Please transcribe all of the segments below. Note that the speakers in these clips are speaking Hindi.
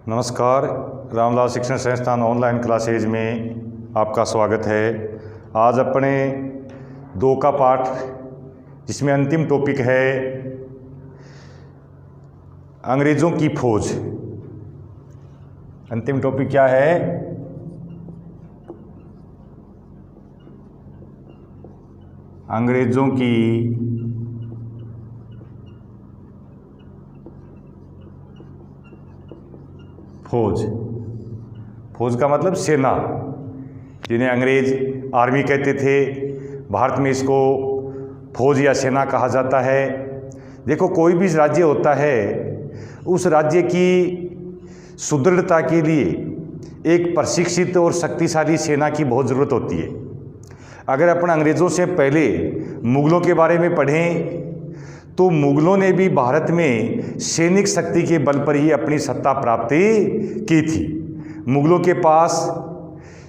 नमस्कार। रामलाल शिक्षण संस्थान ऑनलाइन क्लासेज में आपका स्वागत है। आज अपने 2 का पाठ जिसमें अंतिम टॉपिक है अंग्रेज़ों की फौज। अंतिम टॉपिक क्या है? अंग्रेज़ों की फौज। फौज का मतलब सेना, जिन्हें अंग्रेज आर्मी कहते थे। भारत में इसको फौज या सेना कहा जाता है। देखो, कोई भी राज्य होता है, उस राज्य की सुदृढ़ता के लिए एक प्रशिक्षित और शक्तिशाली सेना की बहुत ज़रूरत होती है। अगर अपन अंग्रेज़ों से पहले मुग़लों के बारे में पढ़ें तो मुग़लों ने भी भारत में सैनिक शक्ति के बल पर ही अपनी सत्ता प्राप्ति की थी। मुग़लों के पास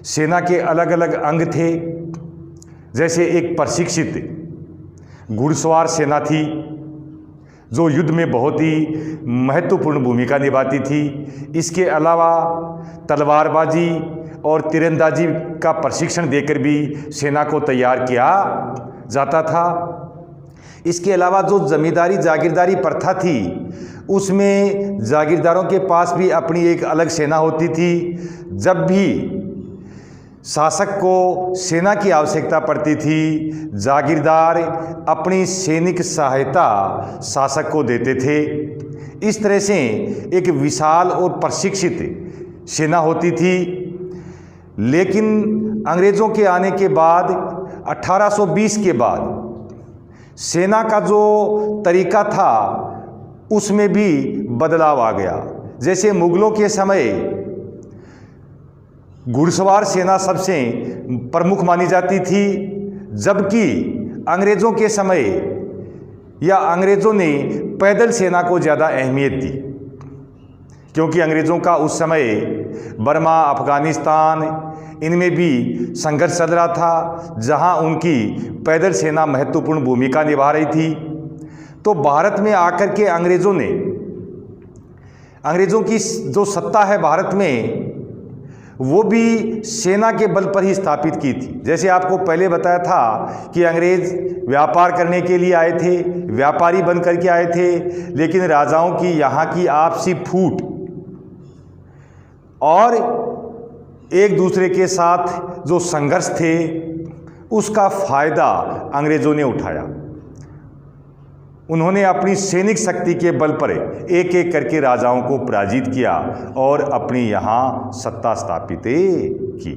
सेना के अलग अलग अंग थे। जैसे एक प्रशिक्षित घुड़सवार सेना थी जो युद्ध में बहुत ही महत्वपूर्ण भूमिका निभाती थी। इसके अलावा तलवारबाजी और तीरंदाजी का प्रशिक्षण देकर भी सेना को तैयार किया जाता था। इसके अलावा जो जमींदारी जागीरदारी प्रथा थी, उसमें जागीरदारों के पास भी अपनी एक अलग सेना होती थी। जब भी शासक को सेना की आवश्यकता पड़ती थी, जागीरदार अपनी सैनिक सहायता शासक को देते थे। इस तरह से एक विशाल और प्रशिक्षित सेना होती थी। लेकिन अंग्रेज़ों के आने के बाद 1820 के बाद सेना का जो तरीका था उसमें भी बदलाव आ गया। जैसे मुग़लों के समय घुड़सवार सेना सबसे प्रमुख मानी जाती थी, जबकि अंग्रेज़ों के समय या अंग्रेज़ों ने पैदल सेना को ज़्यादा अहमियत दी, क्योंकि अंग्रेज़ों का उस समय बर्मा, अफ़गानिस्तान इनमें भी संघर्ष चल रहा था, जहां उनकी पैदल सेना महत्वपूर्ण भूमिका निभा रही थी। तो भारत में आकर के अंग्रेज़ों की जो सत्ता है भारत में, वो भी सेना के बल पर ही स्थापित की थी। जैसे आपको पहले बताया था कि अंग्रेज़ व्यापार करने के लिए आए थे, व्यापारी बन करके आए थे, लेकिन राजाओं की यहाँ की आपसी फूट और एक दूसरे के साथ जो संघर्ष थे, उसका फ़ायदा अंग्रेज़ों ने उठाया। उन्होंने अपनी सैनिक शक्ति के बल पर एक एक करके राजाओं को पराजित किया और अपनी यहाँ सत्ता स्थापित की।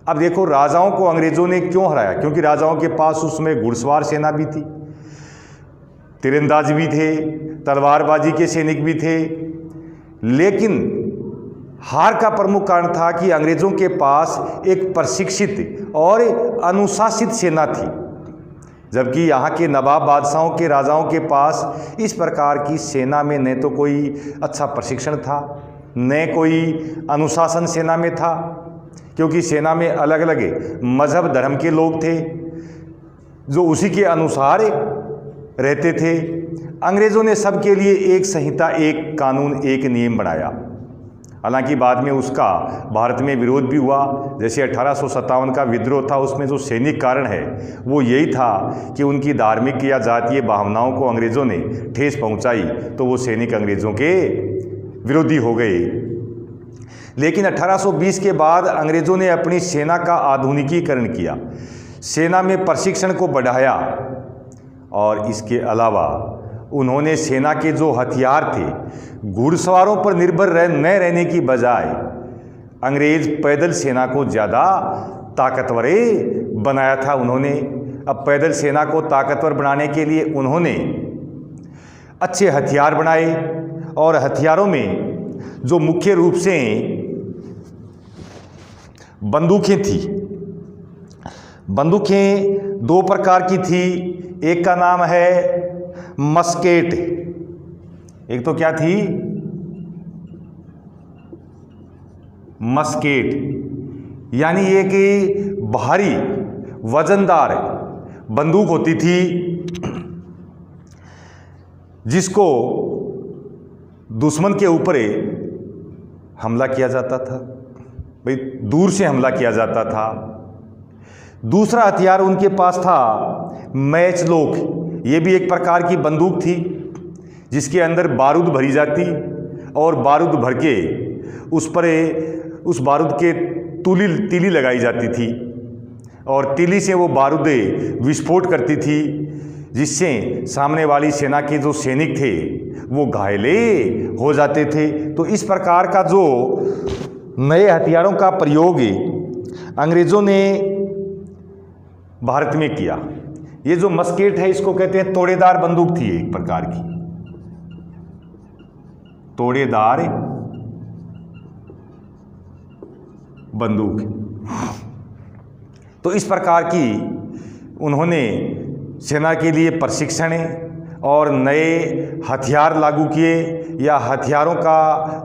अब देखो, राजाओं को अंग्रेज़ों ने क्यों हराया? क्योंकि राजाओं के पास उसमें घुड़सवार सेना भी थी, तीरंदाज भी थे, तलवारबाजी के सैनिक भी थे। लेकिन हार का प्रमुख कारण था कि अंग्रेज़ों के पास एक प्रशिक्षित और अनुशासित सेना थी, जबकि यहाँ के नवाब बादशाहों के राजाओं के पास इस प्रकार की सेना में न तो कोई अच्छा प्रशिक्षण था, न कोई अनुशासन सेना में था, क्योंकि सेना में अलग अलग मजहब धर्म के लोग थे जो उसी के अनुसार रहते थे। अंग्रेज़ों ने सबके लिए एक संहिता, एक कानून, एक नियम बनाया। हालांकि बाद में उसका भारत में विरोध भी हुआ। जैसे 1857 का विद्रोह था, उसमें जो सैनिक कारण है वो यही था कि उनकी धार्मिक या जातीय भावनाओं को अंग्रेज़ों ने ठेस पहुंचाई, तो वो सैनिक अंग्रेज़ों के विरोधी हो गए। लेकिन 1820 के बाद अंग्रेज़ों ने अपनी सेना का आधुनिकीकरण किया, सेना में प्रशिक्षण को बढ़ाया, और इसके अलावा उन्होंने सेना के जो हथियार थे, घुड़सवारों पर निर्भर न रहने की बजाय अंग्रेज़ पैदल सेना को ज़्यादा ताकतवर बनाया था उन्होंने। अब पैदल सेना को ताकतवर बनाने के लिए उन्होंने अच्छे हथियार बनाए, और हथियारों में जो मुख्य रूप से बंदूकें थी। बंदूकें 2 प्रकार की थी। एक का नाम है मस्केट, एक तो क्या थी? मस्केट, यानी ये कि भारी वजनदार बंदूक होती थी, जिसको दुश्मन के ऊपर हमला किया जाता था, भाई दूर से हमला किया जाता था। दूसरा हथियार उनके पास था मैच लोक। ये भी एक प्रकार की बंदूक थी जिसके अंदर बारूद भरी जाती और बारूद भर के उस बारूद के तीली लगाई जाती थी और तीली से वो बारूद विस्फोट करती थी, जिससे सामने वाली सेना के जो सैनिक थे वो घायले हो जाते थे। तो इस प्रकार का जो नए हथियारों का प्रयोग अंग्रेज़ों ने भारत में किया। ये जो मस्केट है इसको कहते हैं तोड़ेदार बंदूक थी, एक प्रकार की तोड़ेदार बंदूक। तो इस प्रकार की उन्होंने सेना के लिए प्रशिक्षण और नए हथियार लागू किए या हथियारों का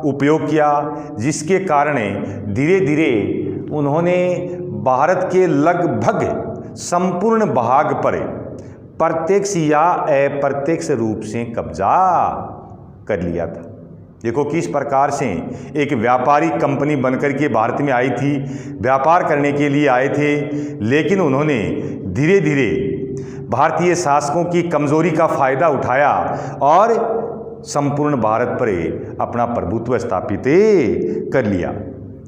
उपयोग किया, जिसके कारण धीरे धीरे उन्होंने भारत के लगभग संपूर्ण भाग पर प्रत्यक्ष या अप्रत्यक्ष रूप से कब्जा कर लिया था। देखो किस प्रकार से एक व्यापारी कंपनी बनकर के भारत में आई थी, व्यापार करने के लिए आए थे, लेकिन उन्होंने धीरे धीरे भारतीय शासकों की कमजोरी का फायदा उठाया और संपूर्ण भारत पर अपना प्रभुत्व स्थापित कर लिया।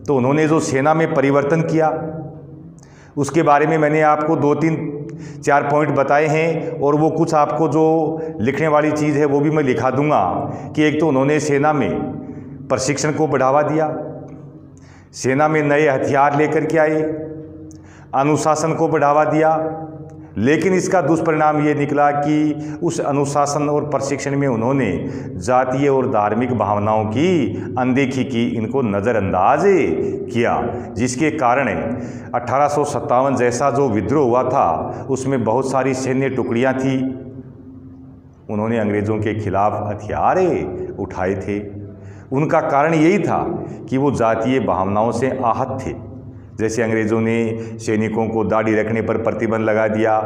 तो उन्होंने जो सेना में परिवर्तन किया उसके बारे में मैंने आपको 2-3-4 पॉइंट बताए हैं, और वो कुछ आपको जो लिखने वाली चीज़ है वो भी मैं लिखा दूंगा कि एक तो उन्होंने सेना में प्रशिक्षण को बढ़ावा दिया, सेना में नए हथियार लेकर के आए, अनुशासन को बढ़ावा दिया, लेकिन इसका दुष्परिणाम ये निकला कि उस अनुशासन और प्रशिक्षण में उन्होंने जातीय और धार्मिक भावनाओं की अनदेखी की, इनको नज़रअंदाज किया, जिसके कारण 1857 जैसा जो विद्रोह हुआ था उसमें बहुत सारी सैन्य टुकड़ियां थी, उन्होंने अंग्रेज़ों के खिलाफ हथियार उठाए थे। उनका कारण यही था कि वो जातीय भावनाओं से आहत थे। जैसे अंग्रेज़ों ने सैनिकों को दाढ़ी रखने पर प्रतिबंध लगा दिया,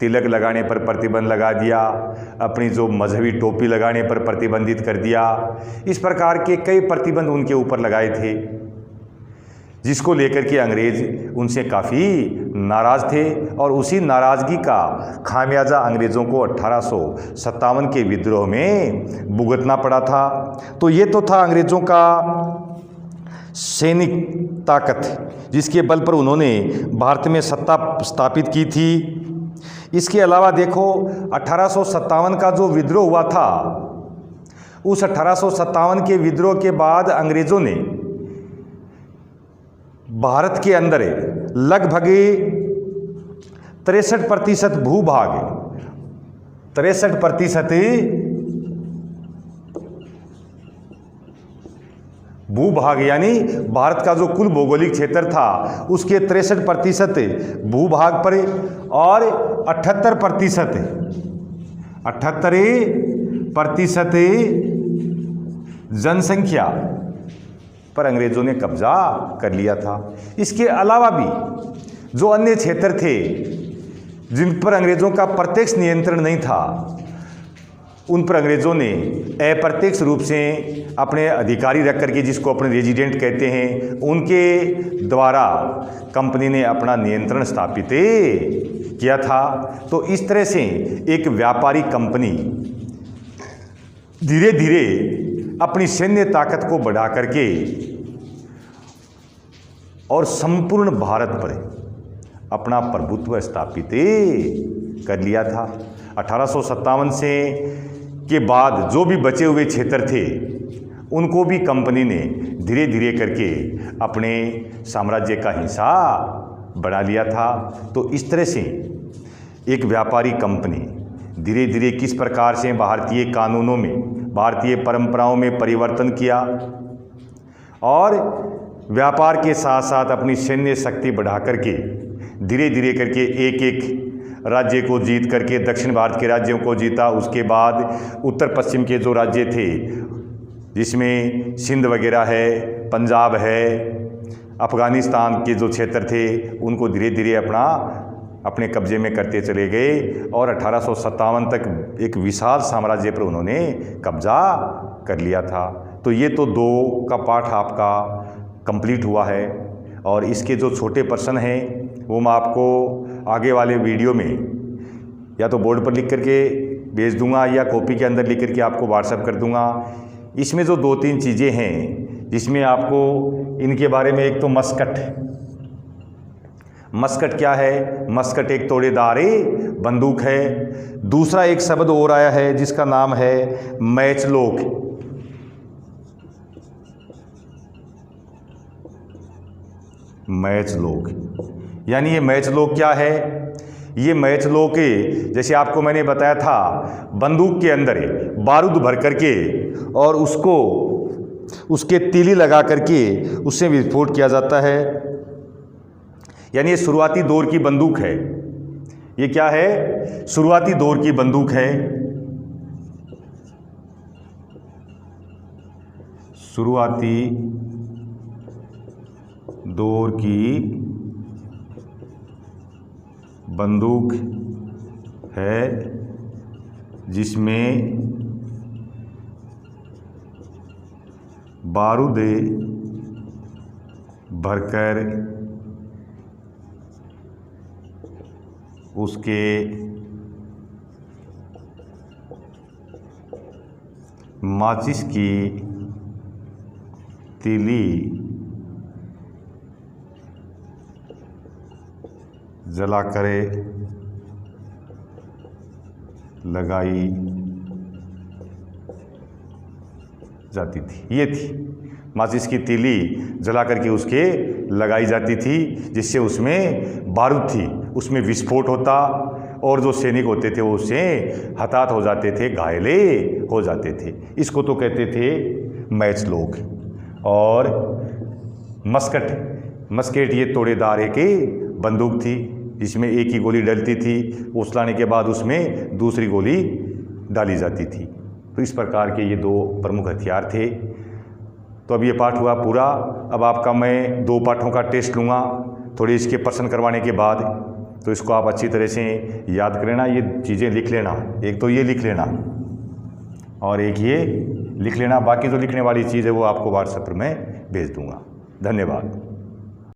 तिलक लगाने पर प्रतिबंध लगा दिया, अपनी जो मजहबी टोपी लगाने पर प्रतिबंधित कर दिया। इस प्रकार के कई प्रतिबंध उनके ऊपर लगाए थे, जिसको लेकर के अंग्रेज़ उनसे काफ़ी नाराज़ थे और उसी नाराज़गी का खामियाजा अंग्रेज़ों को 1857 के विद्रोह में भुगतना पड़ा था। तो ये तो था अंग्रेज़ों का सैनिक ताकत, जिसके बल पर उन्होंने भारत में सत्ता स्थापित की थी। इसके अलावा देखो 1857 का जो विद्रोह हुआ था, उस 1857 के विद्रोह के बाद अंग्रेज़ों ने भारत के अंदर लगभग 63% भूभाग 63% भूभाग यानी भारत का जो कुल भौगोलिक क्षेत्र था उसके 63% भूभाग पर और 78% जनसंख्या पर अंग्रेज़ों ने कब्जा कर लिया था। इसके अलावा भी जो अन्य क्षेत्र थे जिन पर अंग्रेज़ों का प्रत्यक्ष नियंत्रण नहीं था, उन पर अंग्रेज़ों ने अप्रत्यक्ष रूप से अपने अधिकारी रख करके, जिसको अपने रेजिडेंट कहते हैं, उनके द्वारा कंपनी ने अपना नियंत्रण स्थापित किया था। तो इस तरह से एक व्यापारी कंपनी धीरे धीरे अपनी सैन्य ताकत को बढ़ा करके और संपूर्ण भारत पर अपना प्रभुत्व स्थापित कर लिया था। 1857 से के बाद जो भी बचे हुए क्षेत्र थे उनको भी कंपनी ने धीरे धीरे करके अपने साम्राज्य का हिस्सा बना लिया था। तो इस तरह से एक व्यापारी कंपनी धीरे धीरे किस प्रकार से भारतीय कानूनों में, भारतीय परंपराओं में परिवर्तन किया और व्यापार के साथ साथ अपनी सैन्य शक्ति बढ़ा करके धीरे धीरे करके एक एक राज्य को जीत करके दक्षिण भारत के राज्यों को जीता। उसके बाद उत्तर पश्चिम के जो राज्य थे, जिसमें सिंध वगैरह है, पंजाब है, अफ़गानिस्तान के जो क्षेत्र थे, उनको धीरे धीरे अपने कब्जे में करते चले गए और 1857 तक एक विशाल साम्राज्य पर उन्होंने कब्जा कर लिया था। तो ये तो 2 का पाठ आपका कंप्लीट हुआ है। और इसके जो छोटे प्रश्न हैं वो मैं आपको आगे वाले वीडियो में या तो बोर्ड पर लिख करके भेज दूंगा या कॉपी के अंदर लिख करके आपको व्हाट्सएप कर दूंगा। इसमें जो 2-3 चीज़ें हैं जिसमें आपको इनके बारे में, एक तो मस्कट। मस्कट क्या है? मस्कट एक तोड़ेदार बंदूक है। दूसरा एक शब्द और आया है जिसका नाम है मैचलॉक। मैचलॉक यानी ये मैचलॉक क्या है? ये मैचलॉक जैसे आपको मैंने बताया था, बंदूक के अंदर बारूद भर करके और उसको उसके तीली लगा करके उससे विस्फोट किया जाता है। यानी ये शुरुआती दौर की बंदूक है। ये क्या है? शुरुआती दौर की बंदूक है। शुरुआती दौर की बंदूक है जिसमें बारूद भरकर उसके माचिस की तीली जलाकर लगाई जाती थी। ये थी माचिस की तीली जला करके उसके लगाई जाती थी, जिससे उसमें बारूद थी, उसमें विस्फोट होता और जो सैनिक होते थे वो उससे हताहत हो जाते थे, घायले हो जाते थे। इसको तो कहते थे मैचलॉक। और मस्केट ये तोड़ेदार एक बंदूक थी जिसमें एक ही गोली डलती थी, उछलाने के बाद उसमें दूसरी गोली डाली जाती थी। तो इस प्रकार के ये 2 प्रमुख हथियार थे। तो अब ये पाठ हुआ पूरा। अब आपका मैं 2 पाठों का टेस्ट लूँगा थोड़ी इसके प्रश्न करवाने के बाद। तो इसको आप अच्छी तरह से याद कर लेना, ये चीज़ें लिख लेना। एक तो ये लिख लेना और एक ये लिख लेना। बाकी जो लिखने वाली चीज़ है वो आपको व्हाट्सएप पर मैं भेज दूँगा। धन्यवाद।